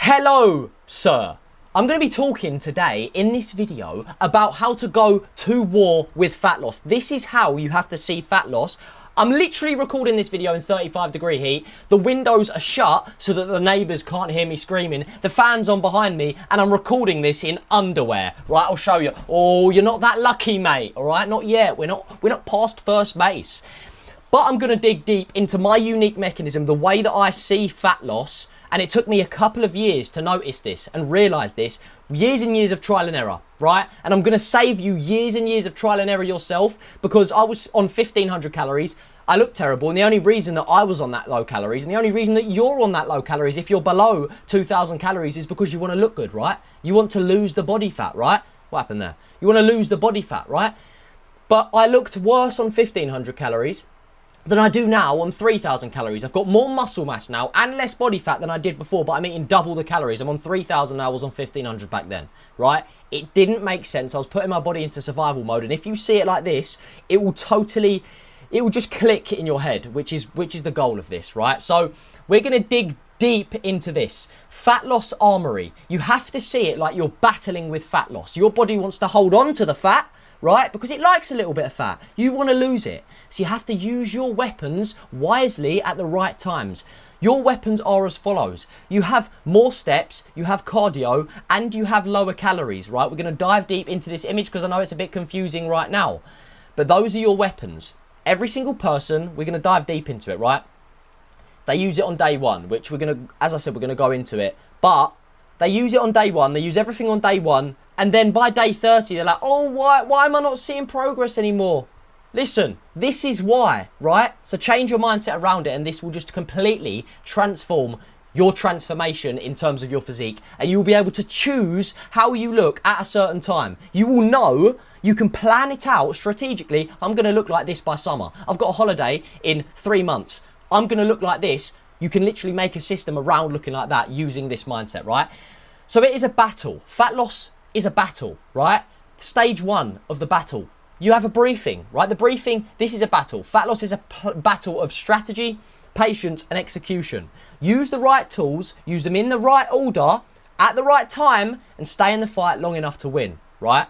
Hello, sir. I'm going to be talking today in this video about how to go to war with fat loss. This is how you have to see fat loss. I'm literally recording this video in 35-degree heat. The windows are shut so that the neighbours can't hear me screaming. The fan's on behind me and I'm recording this in underwear. Right, I'll show you. Oh, you're not that lucky, mate. All right, not yet. We're not past first base. But I'm going to dig deep into my unique mechanism, the way that I see fat loss. And it took me a couple of years to notice this and realise this. Years and years of trial and error, right? And I'm going to save you years and years of trial and error yourself, because I was on 1,500 calories. I looked terrible. And the only reason that I was on that low calories, and the only reason that you're on that low calories, if you're below 2,000 calories, is because you want to look good, right? You want to lose the body fat, right? What happened there? You want to lose the body fat, right? But I looked worse on 1,500 calories than I do now on 3,000 calories. I've got more muscle mass now and less body fat than I did before, but I'm eating double the calories. I'm on 3,000 now, I was on 1,500 back then, right? It didn't make sense. I was putting my body into survival mode, and if you see it like this, it will just click in your head, which is the goal of this, right? So we're going to dig deep into this. Fat loss armory. You have to see it like you're battling with fat loss. Your body wants to hold on to the fat, right? Because it likes a little bit of fat. You want to lose it. So you have to use your weapons wisely at the right times. Your weapons are as follows. You have more steps, you have cardio, and you have lower calories, right? We're going to dive deep into this image because I know it's a bit confusing right now. But those are your weapons. Every single person, we're going to dive deep into it, right? They use it on day one, which we're going to, as I said, we're going to go into it. But they use it on day one. They use everything on day one. And then by day 30, they're like, oh, why am I not seeing progress anymore? Listen, this is why, right? So change your mindset around it, and this will just completely transform your transformation in terms of your physique. And you'll be able to choose how you look at a certain time. You will know, you can plan it out strategically. I'm going to look like this by summer. I've got a holiday in 3 months. I'm going to look like this. You can literally make a system around looking like that using this mindset, right? So it is a battle. Fat loss is a battle, right? Stage one of the battle. You have a briefing, right? The briefing, this is a battle. Fat loss is a battle of strategy, patience, and execution. Use the right tools, use them in the right order, at the right time, and stay in the fight long enough to win, right?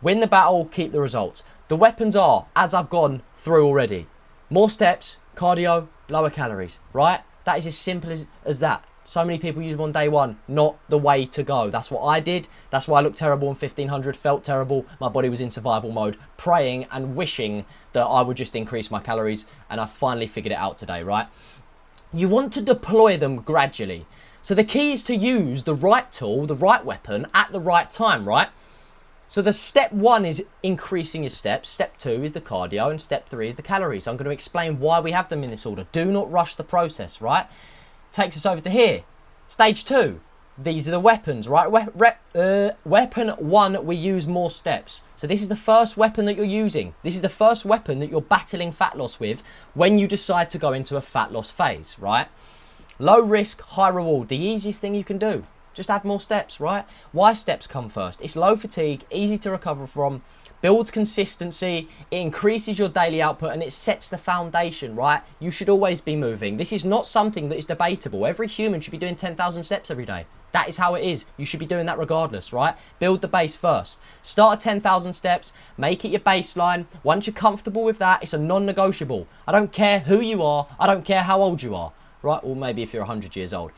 Win the battle, keep the results. The weapons are, as I've gone through already, more steps, cardio, lower calories, right? That is as simple as that. So many people use them on day one. Not the way to go. That's what I did. That's why I looked terrible on 1,500, felt terrible. My body was in survival mode, praying and wishing that I would just increase my calories. And I finally figured it out today, right? You want to deploy them gradually. So the key is to use the right tool, the right weapon at the right time, right? So the step one is increasing your steps. Step two is the cardio. And step three is the calories. I'm going to explain why we have them in this order. Do not rush the process, right? Takes us over to here. Stage two. These are the weapons, right? Weapon one, we use more steps. So this is the first weapon that you're using. This is the first weapon that you're battling fat loss with when you decide to go into a fat loss phase, right? Low risk, high reward. The easiest thing you can do. Just add more steps, right? Why steps come first? It's low fatigue, easy to recover from, builds consistency, it increases your daily output, and it sets the foundation, right? You should always be moving. This is not something that is debatable. Every human should be doing 10,000 steps every day. That is how it is. You should be doing that regardless, right? Build the base first. Start at 10,000 steps, make it your baseline. Once you're comfortable with that, it's a non-negotiable. I don't care who you are. I don't care how old you are, right? Well, maybe if you're 100 years old,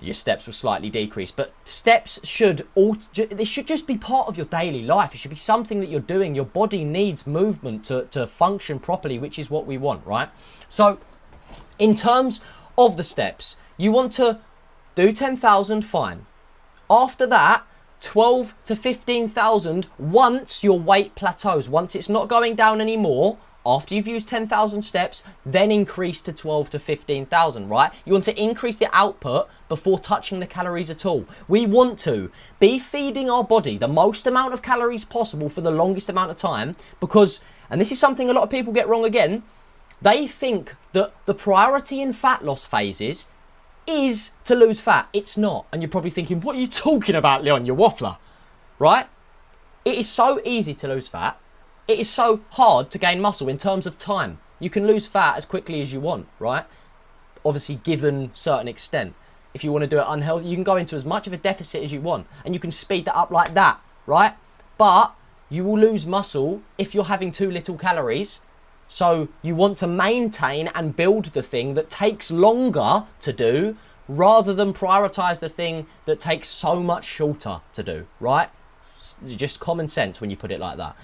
your steps will slightly decrease, but steps they should just be part of your daily life. It should be something that you're doing. Your body needs movement to function properly, which is what we want, right? So in terms of the steps, you want to do 10,000, fine. After that, 12 to 15,000 once your weight plateaus, once it's not going down anymore. After you've used 10,000 steps, then increase to 12 to 15,000, right? You want to increase the output before touching the calories at all. We want to be feeding our body the most amount of calories possible for the longest amount of time because, and this is something a lot of people get wrong again, they think that the priority in fat loss phases is to lose fat. It's not. And you're probably thinking, what are you talking about, Leon? You waffler, right? It is so easy to lose fat. It is so hard to gain muscle in terms of time. You can lose fat as quickly as you want, right? Obviously, given certain extent. if you want to do it unhealthy, you can go into as much of a deficit as you want, and you can speed that up like that, right? But you will lose muscle if you're having too little calories. So you want to maintain and build the thing that takes longer to do, rather than prioritize the thing that takes so much shorter to do, right? Just common sense when you put it like that.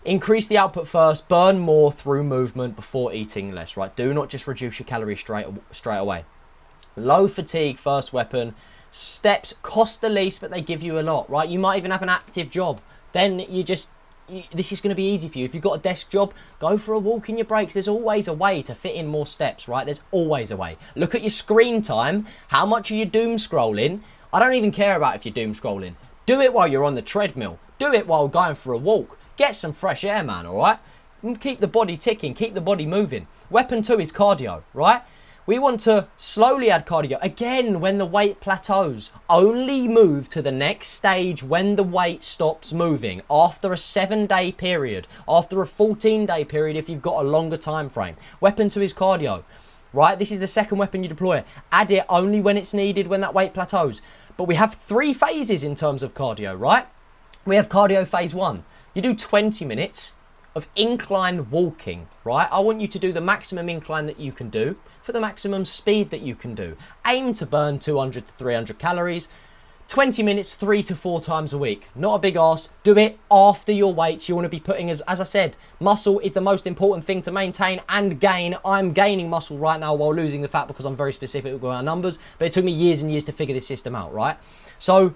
Increase the output first, burn more through movement before eating less, right? Do not just reduce your calories straight away. Low fatigue first weapon. Steps cost the least, but they give you a lot, right? You might even have an active job. Then this is going to be easy for you. If you've got a desk job, go for a walk in your breaks. There's always a way to fit in more steps, right? There's always a way. Look at your screen time. How much are you doom scrolling? I don't even care about if you're doom scrolling. Do it while you're on the treadmill. Do it while going for a walk. Get some fresh air, man, all right? Keep the body ticking. Keep the body moving. Weapon 2 is cardio, right? We want to slowly add cardio. Again, when the weight plateaus, only move to the next stage when the weight stops moving. After a 7-day period, after a 14-day period if you've got a longer time frame. Weapon 2 is cardio, right? This is the second weapon you deploy. Add it only when it's needed, when that weight plateaus. But we have 3 phases in terms of cardio, right? We have cardio phase 1. You do 20 minutes of incline walking, right? I want you to do the maximum incline that you can do for the maximum speed that you can do. Aim to burn 200 to 300 calories, 20 minutes 3 to 4 times a week. Not a big ask. Do it after your weights. You want to be putting, as I said, muscle is the most important thing to maintain and gain. I'm gaining muscle right now while losing the fat because I'm very specific with my numbers, but it took me years and years to figure this system out, right? So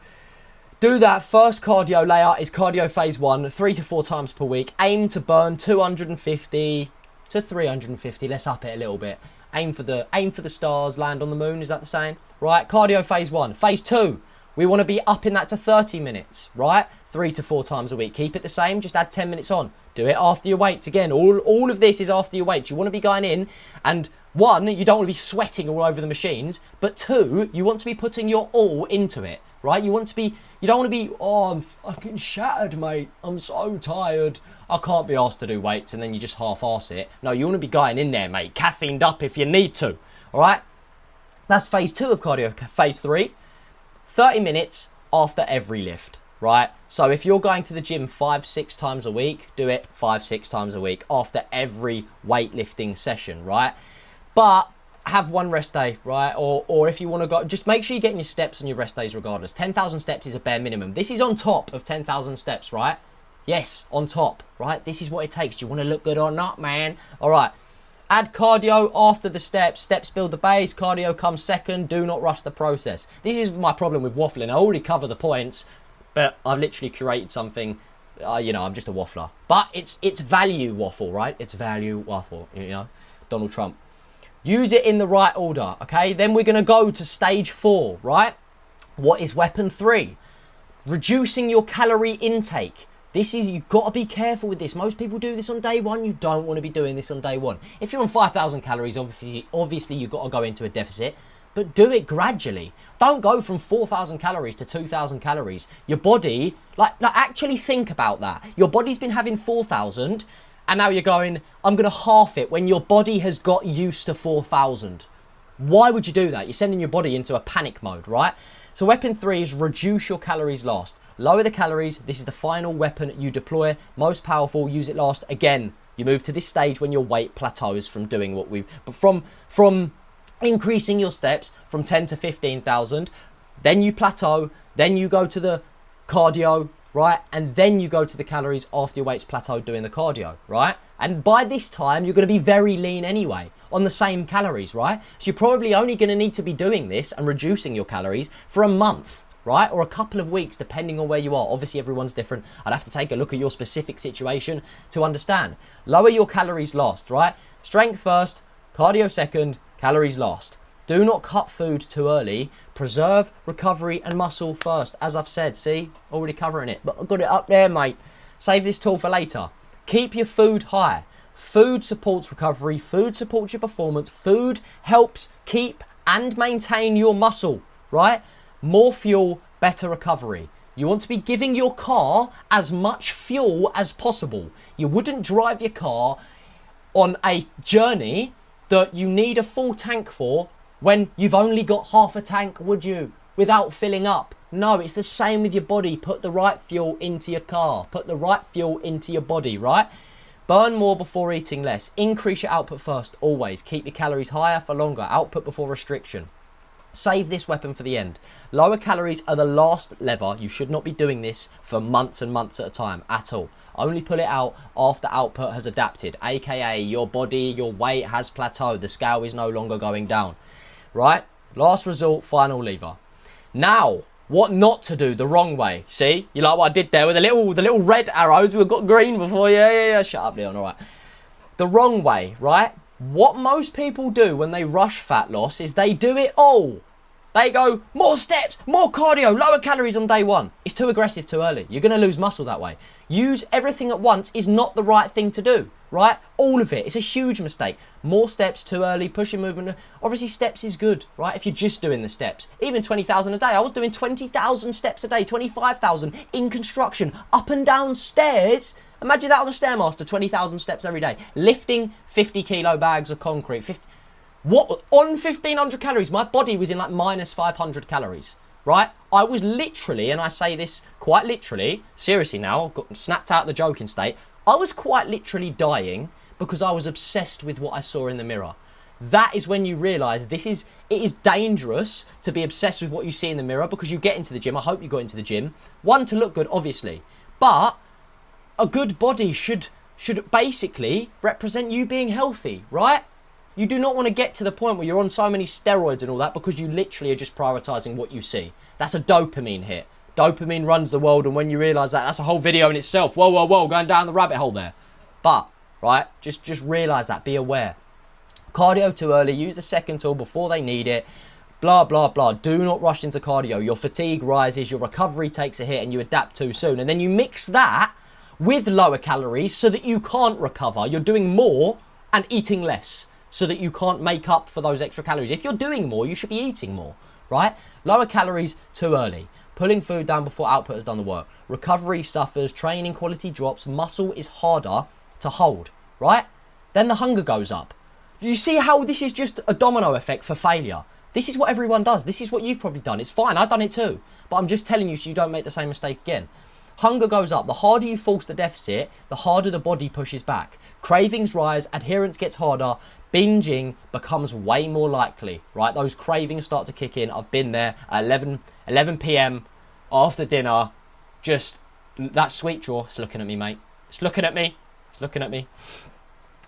do that. First cardio layout is cardio phase 1, 3 to 4 times per week. Aim to burn 250 to 350. Let's up it a little bit. Aim for the stars, land on the moon. Is that the saying? Right. Cardio phase 1. Phase 2. We want to be upping that to 30 minutes. Right. 3 to 4 times a week. Keep it the same. Just add 10 minutes on. Do it after your weights. Again, all of this is after your weights. You want to be going in, and 1, you don't want to be sweating all over the machines. But 2, you want to be putting your all into it. Right. You don't want to be, oh, I'm fucking shattered, mate. I'm so tired. I can't be asked to do weights, and then you just half-arse it. No, you want to be going in there, mate. Caffeined up if you need to. All right? That's phase 2 of cardio. Phase 3, 30 minutes after every lift, right? So if you're going to the gym 5-6 times a week, do it 5-6 times a week after every weightlifting session, right? But have 1 rest day, right? Or if you want to go, just make sure you're getting your steps on your rest days regardless. 10,000 steps is a bare minimum. This is on top of 10,000 steps, right? Yes, on top, right? This is what it takes. Do you want to look good or not, man? All right. Add cardio after the steps. Steps build the base. Cardio comes second. Do not rush the process. This is my problem with waffling. I already cover the points, but I've literally curated something. I'm just a waffler. But it's value waffle, right? It's value waffle, Donald Trump. Use it in the right order, okay? Then we're going to go to stage 4, right? What is weapon 3? Reducing your calorie intake. You've got to be careful with this. Most people do this on day 1. You don't want to be doing this on day 1. If you're on 5,000 calories, obviously you've got to go into a deficit, but do it gradually. Don't go from 4,000 calories to 2,000 calories. Your body, actually think about that. Your body's been having 4,000, and now you're going, I'm going to half it when your body has got used to 4,000. Why would you do that? You're sending your body into a panic mode, right? So weapon 3 is reduce your calories last. Lower the calories. This is the final weapon you deploy. Most powerful, use it last. Again, you move to this stage when your weight plateaus from doing what but from increasing your steps from 10 to 15,000, then you plateau, then you go to the cardio, right? And then you go to the calories after your weight's plateaued doing the cardio, right? And by this time, you're going to be very lean anyway on the same calories, right? So you're probably only going to need to be doing this and reducing your calories for a month, right? Or a couple of weeks, depending on where you are. Obviously, everyone's different. I'd have to take a look at your specific situation to understand. Lower your calories last, right? Strength first, cardio second, calories last. Do not cut food too early. Preserve, recovery, and muscle first. As I've said, see? Already covering it, but I've got it up there, mate. Save this tool for later. Keep your food high. Food supports recovery. Food supports your performance. Food helps keep and maintain your muscle, right? More fuel, better recovery. You want to be giving your car as much fuel as possible. You wouldn't drive your car on a journey that you need a full tank for when you've only got half a tank, would you? Without filling up. No, it's the same with your body. Put the right fuel into your car. Put the right fuel into your body, right? Burn more before eating less. Increase your output first, always. Keep your calories higher for longer. Output before restriction. Save this weapon for the end. Lower calories are the last lever. You should not be doing this for months and months at a time at all. Only pull it out after output has adapted, aka your body, your weight has plateaued. The scale is no longer going down, right? Last resort, final lever. Now, what not to do the wrong way. See? You like what I did there with the little red arrows? We've got green before. Yeah. Shut up, Leon. All right. The wrong way, right? What most people do when they rush fat loss is they do it all. They go, more steps, more cardio, lower calories on day one. It's too aggressive too early. You're going to lose muscle that way. Use everything at once is not the right thing to do, right? All of it. It's a huge mistake. More steps too early, pushing movement. Obviously, steps is good, right? If you're just doing the steps. Even 20,000 a day. I was doing 20,000 steps a day, 25,000 in construction, up and down stairs. Imagine that on the Stairmaster, 20,000 steps every day. Lifting 50 kilo bags of concrete. What? On 1,500 calories, my body was in like minus 500 calories, right? I was literally, and I say this quite literally, seriously now, I've got snapped out the joking state. I was quite literally dying because I was obsessed with what I saw in the mirror. That is when you realise it is dangerous to be obsessed with what you see in the mirror because you get into the gym. I hope you got into the gym. One, to look good, obviously. But a good body should basically represent you being healthy, right? You do not want to get to the point where you're on so many steroids and all that because you literally are just prioritising what you see. That's a dopamine hit. Dopamine runs the world, and when you realise that, that's a whole video in itself. Whoa, going down the rabbit hole there. But, right, just realise that. Be aware. Cardio too early. Use the second tool before they need it. Blah, blah, blah. Do not rush into cardio. Your fatigue rises, your recovery takes a hit, and you adapt too soon. And then you mix that with lower calories so that you can't recover. You're doing more and eating less, so that you can't make up for those extra calories. If you're doing more, you should be eating more, right? Lower calories too early. Pulling food down before output has done the work. Recovery suffers, training quality drops, muscle is harder to hold, right? Then the hunger goes up. You see how this is just a domino effect for failure? This is what everyone does. This is what you've probably done. It's fine, I've done it too. But I'm just telling you so you don't make the same mistake again. Hunger goes up. The harder you force the deficit, the harder the body pushes back. Cravings rise, adherence gets harder, binging becomes way more likely, right? Those cravings start to kick in. I've been there at 11 p.m. after dinner. Just that sweet draw. It's looking at me, mate. It's looking at me. It's looking at me.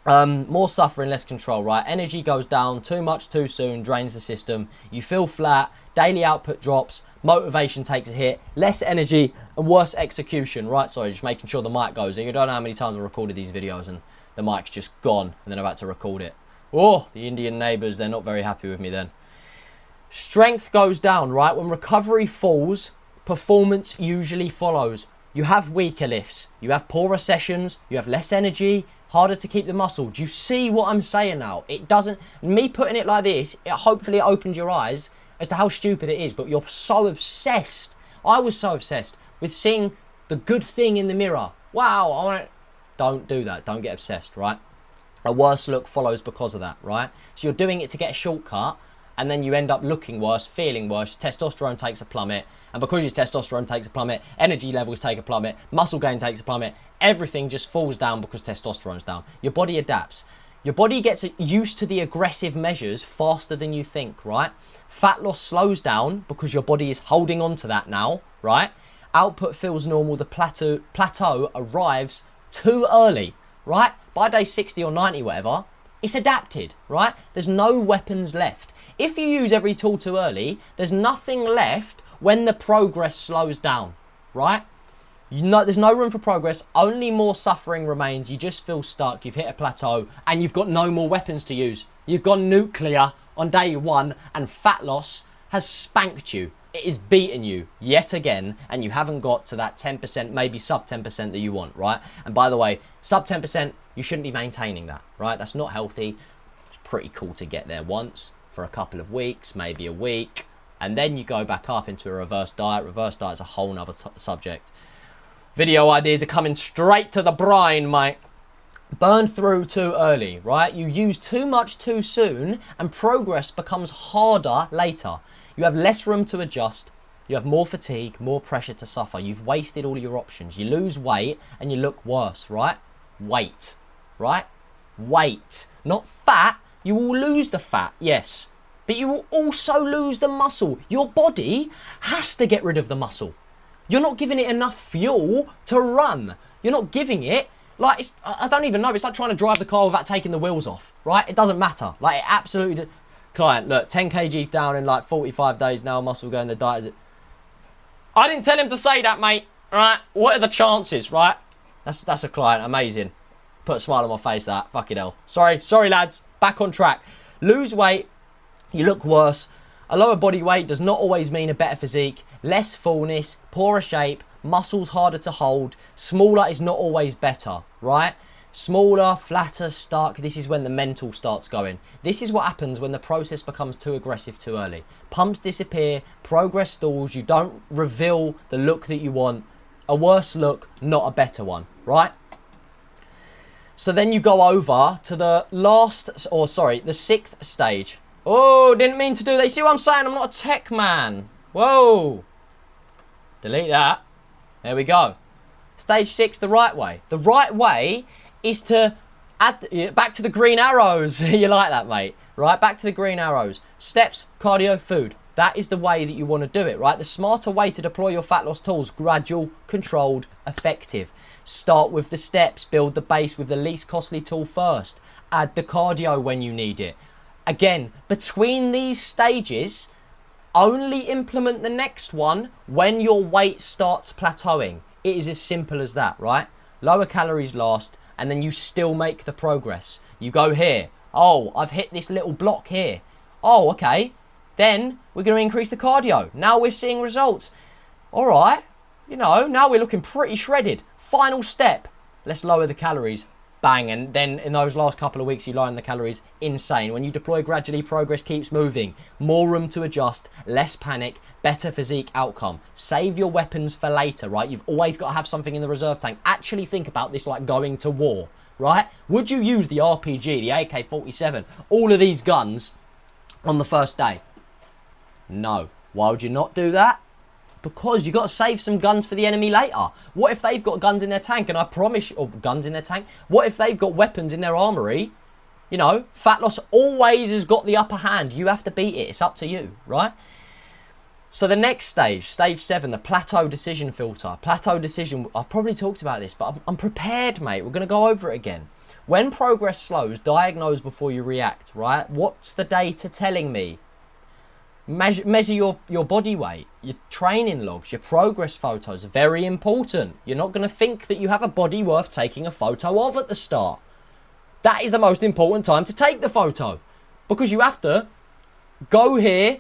More suffering, less control, right? Energy goes down, too much too soon, drains the system. You feel flat, daily output drops, motivation takes a hit, less energy and worse execution, right? Sorry, just making sure the mic goes. You don't know how many times I've recorded these videos and the mic's just gone and then I'm about to record it. Oh, the Indian neighbours, they're not very happy with me then. Strength goes down, right? When recovery falls, performance usually follows. You have weaker lifts, you have poorer sessions, you have less energy, harder to keep the muscle. Do you see what I'm saying now? It doesn't, me putting it like this, hopefully it opened your eyes as to how stupid it is, but you're so obsessed. I was so obsessed with seeing the good thing in the mirror. Wow, I want it. Don't do that. Don't get obsessed, right? A worse look follows because of that, right? So you're doing it to get a shortcut, and then you end up looking worse, feeling worse, testosterone takes a plummet, and because your testosterone takes a plummet, energy levels take a plummet, muscle gain takes a plummet, everything just falls down because testosterone's down. Your body adapts. Your body gets used to the aggressive measures faster than you think, right? Fat loss slows down because your body is holding on to that now, right? Output feels normal, the plateau arrives too early, right? By day 60 or 90, whatever, it's adapted, right? There's no weapons left. If you use every tool too early, there's nothing left when the progress slows down, right? There's no room for progress, only more suffering remains. You just feel stuck, you've hit a plateau, and you've got no more weapons to use. You've gone nuclear on day one, and fat loss has spanked you. It has beaten you yet again, and you haven't got to that 10%, maybe sub 10% that you want, right? And by the way, sub 10%, you shouldn't be maintaining that, right? That's not healthy. It's pretty cool to get there once for a couple of weeks, maybe a week, and then you go back up into a reverse diet. Reverse diet is a whole nother subject. Video ideas are coming straight to the brine, mate. burn through too early, right? You use too much too soon and progress becomes harder later. You have less room to adjust. You have more fatigue, more pressure to suffer. You've wasted all of your options. You lose weight and you look worse, right? Weight, right? Weight, not fat. You will lose the fat, yes, but you will also lose the muscle. Your body has to get rid of the muscle. You're not giving it enough fuel to run. You're not giving it, like, I don't even know. It's like trying to drive the car without taking the wheels off, right? It doesn't matter. Like, it absolutely... Client, look, 10 kg down in like 45 days now, muscle going to diet. Is it? I didn't tell him to say that, mate. Right? What are the chances, right? That's a client. Amazing. Put a smile on my face, that. Fucking hell. Sorry, lads. Back on track. Lose weight. You look worse. A lower body weight does not always mean a better physique. Less fullness, poorer shape, muscles harder to hold. Smaller is not always better, right? Smaller, flatter, stark. This is when the mental starts going. This is what happens when the process becomes too aggressive too early. Pumps disappear, progress stalls, you don't reveal the look that you want. A worse look, not a better one, right? So then you go over to the the sixth stage. Oh, didn't mean to do that. You see what I'm saying? I'm not a tech man. Whoa. Delete that. There we go. Stage 6, the right way. The right way is to add, back to the green arrows. You like that, mate? Right, back to the green arrows. Steps, cardio, food. That is the way that you want to do it, right? The smarter way to deploy your fat loss tools, gradual, controlled, effective. Start with the steps, build the base with the least costly tool first. Add the cardio when you need it. Again, between these stages, only implement the next one when your weight starts plateauing. It is as simple as that, right? Lower calories last, and then you still make the progress. You go here. Oh, I've hit this little block here. Oh, okay. Then we're going to increase the cardio. Now we're seeing results. All right. You know, now we're looking pretty shredded. Final step. Let's lower the calories. Bang. And then in those last couple of weeks, you lower the calories. Insane. When you deploy gradually, progress keeps moving. More room to adjust. Less panic. Better physique outcome. Save your weapons for later, right? You've always got to have something in the reserve tank. Actually think about this like going to war, right? Would you use the RPG, the AK-47, all of these guns on the first day? No. Why would you not do that? Because you got to save some guns for the enemy later. What if they've got guns in their tank? And I promise you, or guns in their tank. What if they've got weapons in their armory? You know, fat loss always has got the upper hand. You have to beat it. It's up to you, right? So the next stage, stage 7, the plateau decision filter. Plateau decision, I've probably talked about this, but I'm prepared, mate. We're going to go over it again. When progress slows, diagnose before you react, right? What's the data telling me? Measure your body weight, your training logs, your progress photos. Very important. You're not going to think that you have a body worth taking a photo of at the start. That is the most important time to take the photo. Because you have to go here.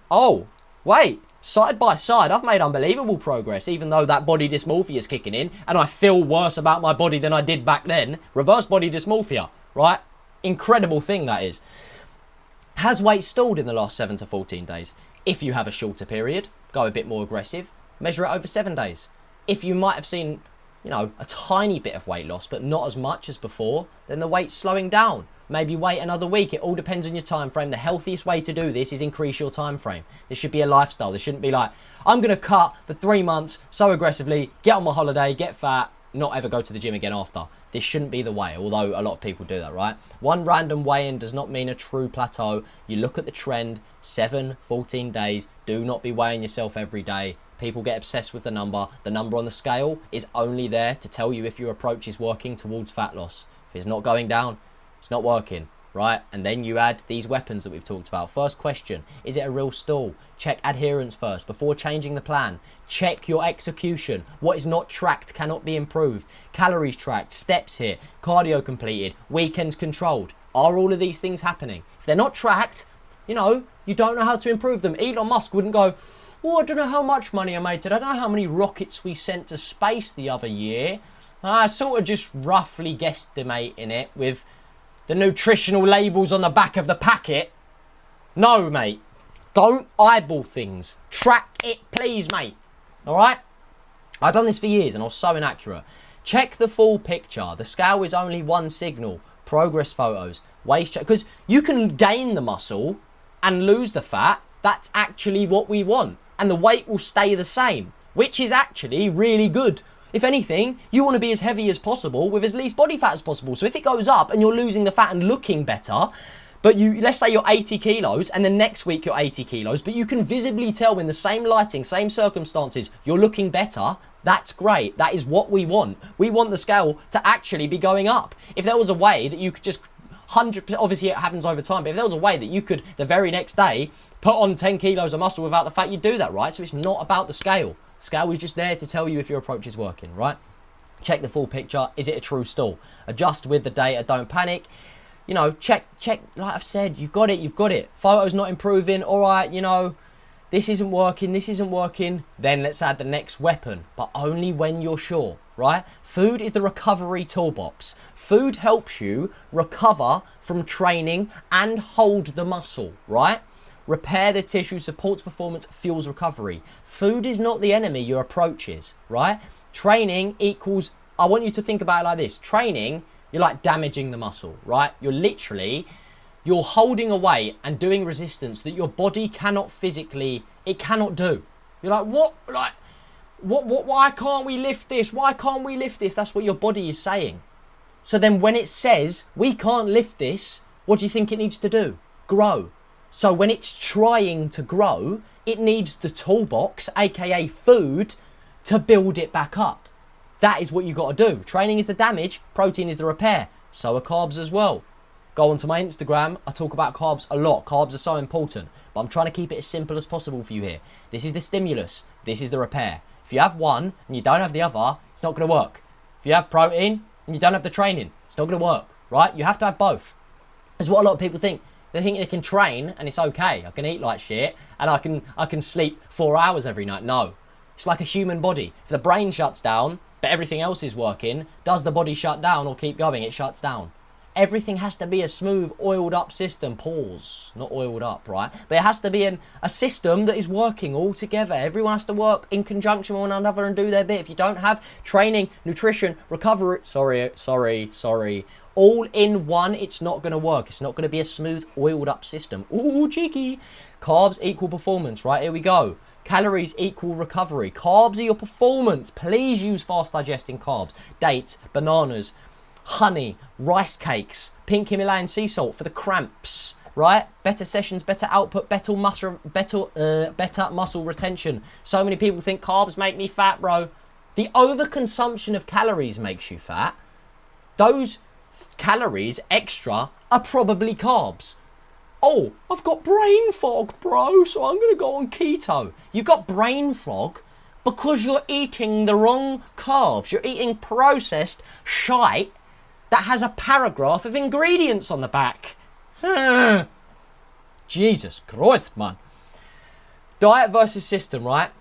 Oh, wait, side by side, I've made unbelievable progress, even though that body dysmorphia is kicking in, and I feel worse about my body than I did back then. Reverse body dysmorphia, right? Incredible thing that is. Has weight stalled in the last 7 to 14 days? If you have a shorter period, go a bit more aggressive. Measure it over 7 days. If you might have seen, you know, a tiny bit of weight loss, but not as much as before, then the weight's slowing down. Maybe wait another week. It all depends on your time frame. The healthiest way to do this is increase your time frame. This should be a lifestyle. This shouldn't be like, I'm going to cut for 3 months so aggressively, get on my holiday, get fat, not ever go to the gym again after. This shouldn't be the way, although a lot of people do that, right? One random weigh-in does not mean a true plateau. You look at the trend, 7, 14 days. Do not be weighing yourself every day. People get obsessed with the number. The number on the scale is only there to tell you if your approach is working towards fat loss. If it's not going down, it's not working, right? And then you add these weapons that we've talked about. First question, is it a real stall? Check adherence first before changing the plan. Check your execution. What is not tracked cannot be improved. Calories tracked, steps hit, cardio completed, weekends controlled. Are all of these things happening? If they're not tracked, you know, you don't know how to improve them. Elon Musk wouldn't go, oh, I don't know how much money I made today. I don't know how many rockets we sent to space the other year. I sort of just roughly guesstimating it with the nutritional labels on the back of the packet. No, mate. Don't eyeball things. Track it, please, mate. All right? I've done this for years and I was so inaccurate. Check the full picture. The scale is only one signal. Progress photos, waist check, because you can gain the muscle and lose the fat. That's actually what we want. And the weight will stay the same, which is actually really good. If anything, you want to be as heavy as possible with as least body fat as possible. So if it goes up and you're losing the fat and looking better, but let's say you're 80 kilos and the next week you're 80 kilos, but you can visibly tell in the same lighting, same circumstances, you're looking better, that's great. That is what we want. We want the scale to actually be going up. If there was a way that you could just 100%, obviously it happens over time, but if there was a way that you could the very next day put on 10 kilos of muscle without the fat, you'd do that, right? So it's not about the scale. Scale is just there to tell you if your approach is working, right? Check the full picture. Is it a true stall? Adjust with the data. Don't panic. You know, check. Like I've said, you've got it. Photos not improving. All right, you know, this isn't working. Then let's add the next weapon, but only when you're sure, right? Food is the recovery toolbox. Food helps you recover from training and hold the muscle, right? Repair the tissue, supports performance, fuels recovery. Food is not the enemy, your approach is, right? Training equals, I want you to think about it like this. Training, you're like damaging the muscle, right? You're holding a weight and doing resistance that your body cannot physically, it cannot do. You're like, what? Why can't we lift this? Why can't we lift this? That's what your body is saying. So then when it says, we can't lift this, what do you think it needs to do? Grow. So when it's trying to grow, it needs the toolbox, aka food, to build it back up. That is what you got to do. Training is the damage, protein is the repair. So are carbs as well. Go onto my Instagram, I talk about carbs a lot. Carbs are so important, but I'm trying to keep it as simple as possible for you here. This is the stimulus, this is the repair. If you have one and you don't have the other, it's not going to work. If you have protein and you don't have the training, it's not going to work, right? You have to have both. That's what a lot of people think. They think they can train and it's okay. I can eat like shit and I can sleep 4 hours every night. No. It's like a human body. If the brain shuts down, but everything else is working, does the body shut down or keep going? It shuts down. Everything has to be a smooth, oiled up system. Pause. Not oiled up, right? But it has to be a system that is working all together. Everyone has to work in conjunction with one another and do their bit. If you don't have training, nutrition, recovery, sorry, all in one, it's not going to work. It's not going to be a smooth, oiled up system. Ooh, cheeky. Carbs equal performance, right? Here we go. Calories equal recovery. Carbs are your performance. Please use fast digesting carbs. Dates, bananas, honey, rice cakes, pink Himalayan sea salt for the cramps, right? Better sessions, better output, better muscle retention. So many people think carbs make me fat, bro. The overconsumption of calories makes you fat. Those calories extra are probably carbs. Oh, I've got brain fog, bro, so I'm gonna go on keto. You've got brain fog because you're eating the wrong carbs. You're eating processed shite that has a paragraph of ingredients on the back. Jesus Christ, man. Diet versus system, right?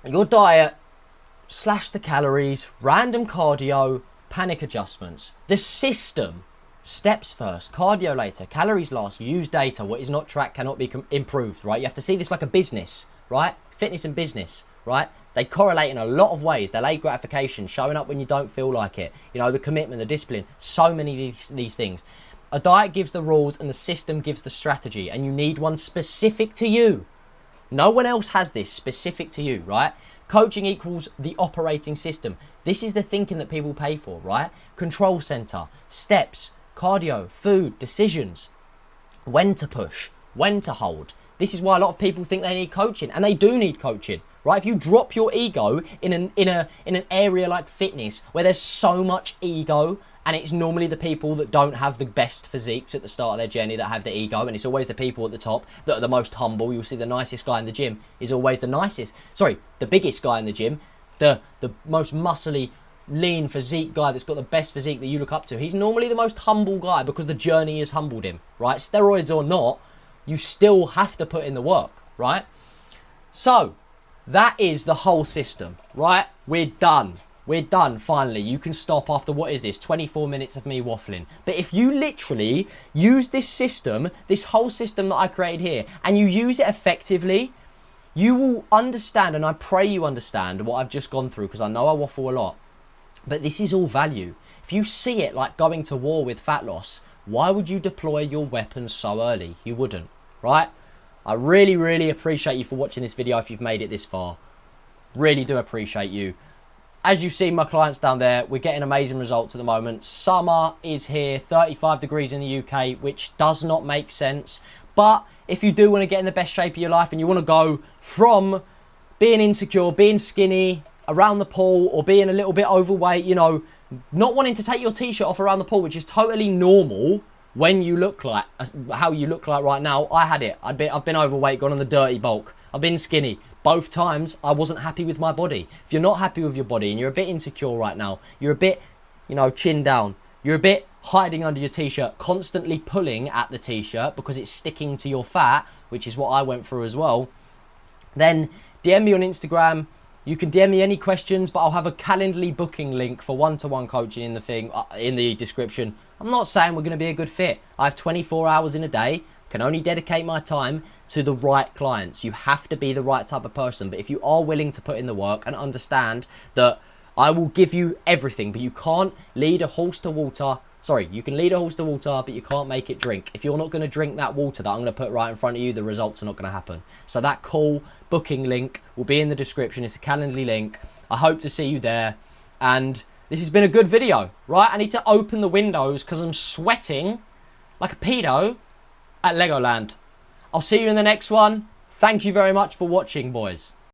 Your diet, slash the calories, random cardio, panic adjustments. The system, steps first, cardio later, calories last, use data. What is not tracked cannot be improved, right? You have to see this like a business, right? Fitness and business, right? They correlate in a lot of ways. Delayed gratification, showing up when you don't feel like it, you know, the commitment, the discipline, so many of these things. A diet gives the rules and the system gives the strategy, and you need one specific to you. No one else has this specific to you, right? Coaching equals the operating system. This is the thinking that people pay for, right? Control center, steps, cardio, food, decisions, when to push, when to hold. This is why a lot of people think they need coaching, and they do need coaching, right? If you drop your ego in an area like fitness where there's so much ego, and it's normally the people that don't have the best physiques at the start of their journey that have the ego, and it's always the people at the top that are the most humble. You'll see the nicest guy in the gym is always the biggest guy in the gym, the most muscly, lean physique guy that's got the best physique that you look up to. He's normally the most humble guy because the journey has humbled him, right? Steroids or not, you still have to put in the work, right? So that is the whole system, right? We're done. We're done, finally. You can stop after, what is this, 24 minutes of me waffling. But if you literally use this system, this whole system that I created here, and you use it effectively, you will understand, and I pray you understand what I've just gone through, because I know I waffle a lot. But this is all value. If you see it like going to war with fat loss, why would you deploy your weapons so early? You wouldn't, right? I really, really appreciate you for watching this video if you've made it this far. Really do appreciate you. As you see my clients down there, we're getting amazing results at the moment. Summer is here, 35 degrees in the UK, which does not make sense. But if you do want to get in the best shape of your life and you want to go from being insecure, being skinny around the pool, or being a little bit overweight, you know, not wanting to take your t-shirt off around the pool, which is totally normal when you look like how you look like right now. I had it. I've been overweight, gone on the dirty bulk. I've been skinny. Both times I wasn't happy with my body. If you're not happy with your body and you're a bit insecure right now, you're a bit, you know, chin down, you're a bit hiding under your t-shirt, constantly pulling at the t-shirt because it's sticking to your fat, which is what I went through as well, then DM me on Instagram. You can DM me any questions, but I'll have a Calendly booking link for one-to-one coaching in the thing, in the description. I'm not saying we're going to be a good fit. I have 24 hours in a day, can only dedicate my time to the right clients. You have to be the right type of person. But if you are willing to put in the work and understand that I will give you everything, but you can't lead a horse to water. Sorry, you can lead a horse to water, but you can't make it drink. If you're not going to drink that water that I'm going to put right in front of you, the results are not going to happen. So that call booking link will be in the description. It's a Calendly link. I hope to see you there. And this has been a good video, right? I need to open the windows because I'm sweating like a pedo at Legoland. I'll see you in the next one. Thank you very much for watching, boys.